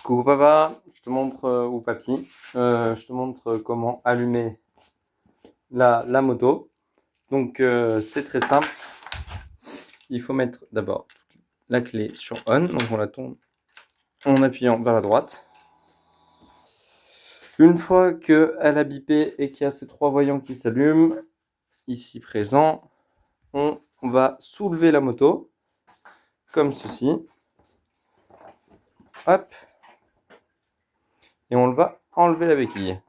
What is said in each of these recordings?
Coucou papa, je te montre, ou papy, je te montre comment allumer la moto. Donc c'est très simple, il faut mettre d'abord la clé sur on, donc on la tourne en appuyant vers la droite. Une fois qu'elle a bipé et qu'il y a ces trois voyants qui s'allument, ici présent, on va soulever la moto, comme ceci. Hop. Et on va enlever la béquille.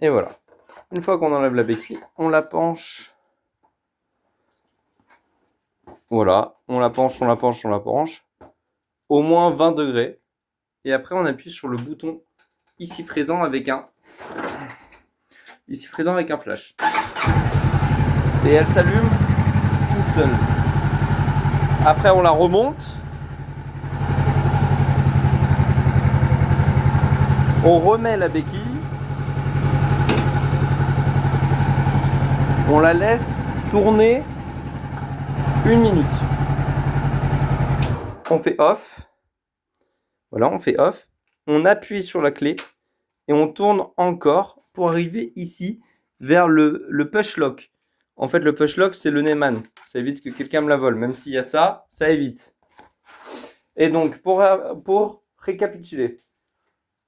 Et voilà. Une fois qu'on enlève la béquille, on la penche. Voilà, on la penche, on la penche, on la penche. Au moins 20 degrés. Et après, on appuie sur le bouton ici présent avec un flash. Et elle s'allume toute seule. Après, on la remonte. On remet la béquille. On la laisse tourner 1 minute. On fait off. Voilà, on fait off. On appuie sur la clé et on tourne encore pour arriver ici vers le push lock. En fait, le push lock, c'est le Neyman. Ça évite que quelqu'un me la vole. Même s'il y a ça, ça évite. Et donc, pour récapituler,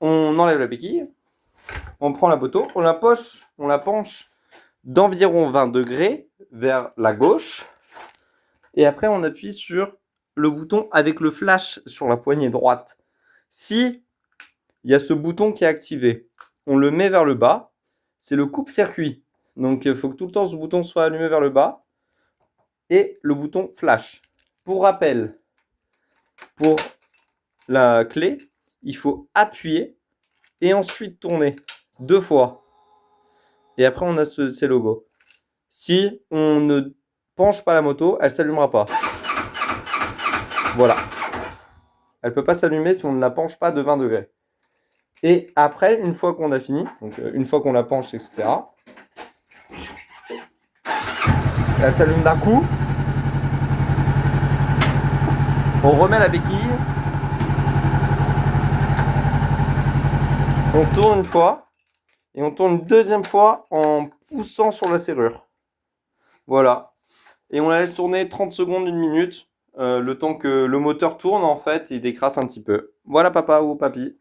on enlève la béquille, on prend la moto, on la penche d'environ 20 degrés vers la gauche. Et après, on appuie sur le bouton avec le flash sur la poignée droite. Si il y a ce bouton qui est activé, on le met vers le bas. C'est le coupe-circuit. Donc, il faut que tout le temps ce bouton soit allumé vers le bas. Et le bouton flash. Pour rappel, pour la clé, il faut appuyer et ensuite tourner 2 fois. Et après, on a ces logos. Si on ne penche pas la moto, elle ne s'allumera pas. Voilà. Elle ne peut pas s'allumer si on ne la penche pas de 20 degrés. Et après, une fois qu'on a fini, donc une fois qu'on la penche, etc., elle s'allume d'un coup. On remet la béquille. On tourne une fois. Et on tourne une deuxième fois en poussant sur la serrure. Voilà. Et on la laisse tourner 30 secondes, 1 minute. Le temps que le moteur tourne, en fait, il décrasse un petit peu. Voilà papa ou papy.